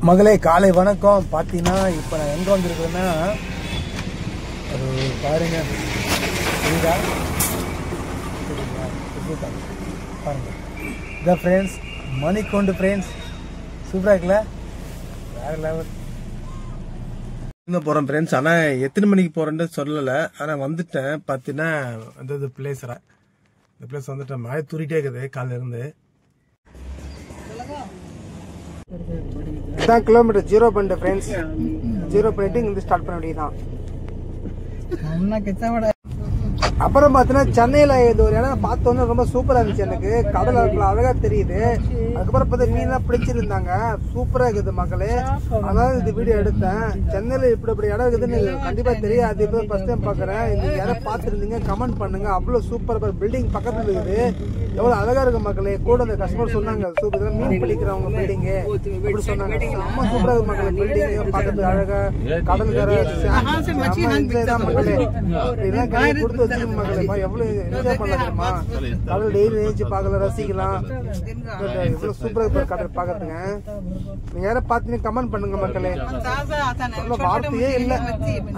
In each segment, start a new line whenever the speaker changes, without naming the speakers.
மகளே காலை வணக்கம். பார்த்தீங்கன்னா இப்போ நான் எங்கே வந்திருக்கேன்னா அது பாருங்க பாருங்க இந்த ஃப்ரெண்ட்ஸ் மணிக்கொண்டு ஃப்ரெண்ட்ஸ் சூப்பராக இருக்குல்ல, வேறு லெவல். போகிறேன் ஃப்ரெண்ட்ஸ். ஆனால் எத்தனை மணிக்கு போகிறேன்னு சொல்லலை, ஆனால் வந்துட்டேன். பார்த்தீங்கன்னா அந்த பிளேஸில் இந்த பிளேஸ் வந்துட்டேன். மழை தூரிட்டே இருக்குது காலையில இருந்து. இதான் கிலோமீட்டர் 0 பண்ணிட்டு ஃப்ரெண்ட்ஸ், 0 பண்ணிட்டு இங்கிருந்து ஸ்டார்ட் பண்ண வேண்டியதுதான். அப்புறம் பார்த்தீங்கன்னா சென்னையில இது ஒரு இடம் பார்த்தோன்னா ரொம்ப சூப்பரா இருந்துச்சு. எனக்கு கடல் அழகா தெரியுது. அதுக்கப்புறம் பார்த்தா மீன்லாம் பிடிச்சிருந்தாங்க, சூப்பரா இருக்குது மக்களே. அதாவது இந்த வீடியோ எடுத்தேன். சென்னையில இப்படி இடம் இருக்குதுன்னு கண்டிப்பா தெரியாது, இப்போ ஃபர்ஸ்ட் டைம் பாக்குறேன். இந்த இடம் பார்த்துருந்தீங்க கமெண்ட் பண்ணுங்க. அவ்வளவு சூப்பரா பில்டிங் பக்கத்துல இருக்குது, எவ்வளவு அழகா இருக்கு மக்களே. கூட அந்த கஸ்டமர் சொன்னாங்க சூப்பர் மீன் பிடிக்கிறவங்க பில்டிங் அப்படி சொன்னாங்க. செம்ம சூப்பரா இருக்கு மக்களே. பில்டிங் பார்க்கறது அழகா, கடற்கரை மக்களே. இதெல்லாம் கை கொடுத்து வச்சு மக்களே எவ்வளவு என்ஜாய் பண்ணலாமா. கடல் டெய்லி நினைச்சு பார்க்கலாம், ரசிக்கலாம். இவ்வளவு சூப்பரா இருக்கு கடல் பார்க்கறதுங்க. நீங்க யாரும் பாத்தீங்கன்னா கமெண்ட் பண்ணுங்க மக்களே. வார்த்தையே இல்ல,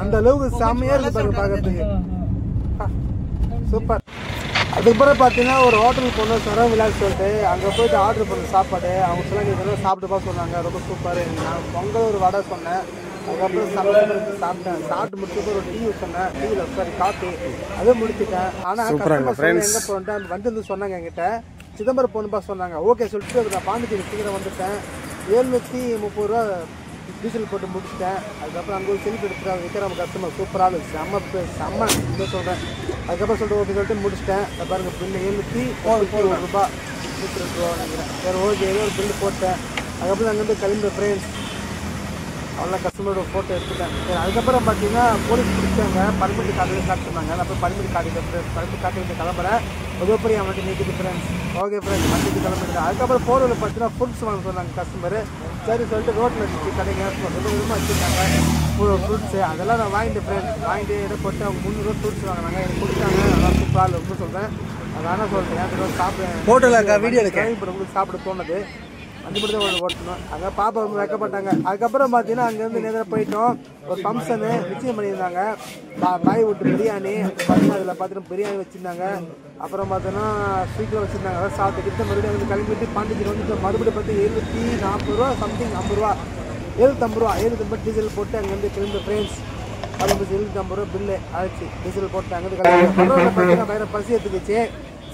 அந்த அளவுக்கு செம்மையா இருக்கு பாருங்க பார்க்கறதுக்கு, சூப்பர். அதுக்கப்புறம் பார்த்தீங்கன்னா ஒரு ஹோட்டலுக்கு போனோம், சரவ விழான்னு சொல்லிட்டு. அங்கே போயிட்டு ஆர்டர் பண்ண சாப்பாடு அவங்க சொன்னாங்க, இதெல்லாம் சாப்பிட்டுப்பா சொன்னாங்க. ரொம்ப சூப்பர். நான் பொங்கல் ஒரு வடை சொன்னேன். அதுக்கப்புறம் சாப்பிட்டேன். சாப்பிட்டு முடிச்சப்போ ஒரு டீ சொன்னேன், டீயில் சாரி காஃபி அதை முடிச்சுட்டேன். ஆனால் எங்கே போனேன் வந்து சொன்னாங்க என்கிட்ட சிதம்பரம் போகணுப்பா சொன்னாங்க. ஓகே சொல்லிட்டு நான் பாண்டிச்சேரி சீக்கிரம் வந்துட்டேன். 730 ரூபா டீசல் போட்டு முடிச்சிட்டேன். அதுக்கப்புறம் அங்கே ஒரு செல்ஃபி எடுத்துட்டு வைக்கிற கஸ்டமர் சூப்பராக இருந்துச்சு, செம்ம இதை சொல்கிறேன். அதுக்கப்புறம் சொல்லிட்டு ஓகே சொல்லிட்டு முடிச்சிட்டேன். பாருங்க பில்லு 741 ரூபா 102 ரூபா நினைக்கிறேன். வேறு ஓகே ஏதோ ஒரு பில்லு போட்டேன். அதுக்கப்புறம் அங்கேருந்து கிளம்பி ஃப்ரெண்ட்ஸ் அவ்வளோ கஸ்டமரோட ஃபோட்டோ எடுத்துட்டேன். சரி அதுக்கப்புறம் பார்த்தீங்கன்னா போலீஸ் பிடிச்சாங்க, பர்மிட் கார்டு காட்டுறாங்க. நான் போய் பர்மிட் காட்டி வந்து கிளம்புறேன். உதவப்படி அவன் வண்டி நிற்குது ஃப்ரெண்ட்ஸ். ஓகே ஃப்ரெண்ட்ஸ் வண்டிக்கு கிளம்பிடுறேன். அதுக்கப்புறம் போர்வில் பார்த்தீங்கன்னா ஃபுட்ஸ் வாங்க சொன்னாங்க கஸ்டமர். சரி சொல்லிட்டு ரோட்டில் இருந்துச்சு கடைங்க விதமாக வச்சுருக்காங்க ஃப்ரூட்ஸு. அதெல்லாம் நான் வாங்கிட்டு ஃப்ரெண்ட்ஸ் வாங்கிட்டு இடம் போட்டு அவங்க 300 ரூபா ஃப்ரூட்ஸ் வாங்கினாங்க. எனக்கு கொடுத்தாங்க. அதான் சூப்பராக ரொம்ப சொல்கிறேன். அதான சொல்கிறேன். ஏன் சாப்பிடுவேன் ஹோட்டலில் வீடியோ எடுக்க இப்போ உங்களுக்கு சாப்பிட தோணுது, அந்த மட்டும் தான் ஓட்டணும். அங்கே பாப்பா ரொம்ப வைக்கப்பட்டாங்க. அதுக்கப்புறம் பார்த்தீங்கன்னா அங்கேருந்து நேரம் போயிட்டோம். ஒரு ஃபங்க்ஷனு நிச்சயம் பண்ணியிருந்தாங்க. பாய் விட்டு பிரியாணி பார்த்தீங்கன்னா அதில் பார்த்தீங்கன்னா பிரியாணி வச்சுருந்தாங்க. அப்புறம் பார்த்தோன்னா ஸ்வீட்டில் வச்சுருந்தாங்க. அதான் சாப்பிட்டுக்கிட்டு மறுபடியும் வந்து கிளம்பிட்டு பாண்டிச்சேரி வந்துட்டு மறுபடியும் பார்த்து 740 ரூபா சம்திங் 50 ரூபா 750 ரூபா 750 டீசல் போட்டு அங்கேருந்து கிளம்பி ஃப்ரெண்ட்ஸ். அது 750 ரூபா பில்லு ஆயிடுச்சு. டீசல் போட்டு அங்கேருந்து கிளம்பி பார்த்தீங்கன்னா வேறு பசி எடுத்துக்கிச்சு.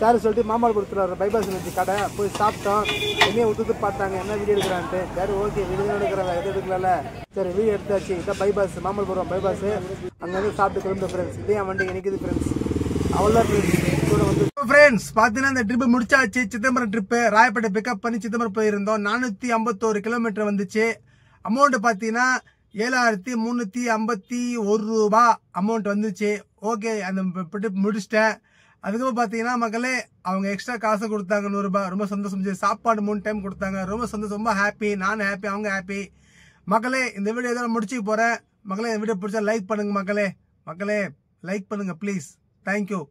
சார் சொல்லிட்டு மாமாள் கொடுத்துருவாரு பைபாஸ் வச்சு கடை போய் சாப்பிட்டோம். என்னையே விட்டுட்டு பார்த்தாங்க என்ன வீடியோ எடுக்கிறான்ட்டு. சரி ஓகே வீடியோ எடுக்கிறாங்க, எது எடுக்கல. சரி வீடியோ எடுத்தாச்சு. இதான் பைபாஸ் மாமல் போடுவோம் பைபாஸ். அங்கேருந்து சாப்பிட்டு கிளம்பு ஃப்ரெண்ட்ஸ். இதே வண்டி நிற்குது ஃப்ரெண்ட்ஸ். அவ்வளோ கூட வந்து ஃப்ரெண்ட்ஸ் பார்த்தீங்கன்னா இந்த ட்ரிப்பு முடிச்சாச்சு. சிதம்பரம் ட்ரிப்பு ராயப்பேட்டை பிக்கப் பண்ணி சிதம்பரம் போயிருந்தோம். 451 கிலோமீட்டர் வந்துச்சு. அமௌண்ட் பார்த்தீங்கன்னா 7351 ரூபா அமௌண்ட் வந்துச்சு. ஓகே அந்த ட்ரிப் முடிச்சிட்டேன். அதுக்கப்புறம் பார்த்தீங்கன்னா மக்களே அவங்க எக்ஸ்ட்ரா காசு கொடுத்தாங்க 100 ரூபாய். ரொம்ப சந்தோஷம். சாப்பாடு 3 டைம் கொடுத்தாங்க. ரொம்ப சந்தோஷம், ரொம்ப ஹாப்பி. நானும் ஹாப்பி, அவங்க ஹாப்பி. மக்களே இந்த வீடியோ இதோட முடிச்சுக்க போகிறேன். மக்களே இந்த வீடியோ பிடிச்சா லைக் பண்ணுங்க மக்களே லைக் பண்ணுங்க ப்ளீஸ். தேங்க்யூ.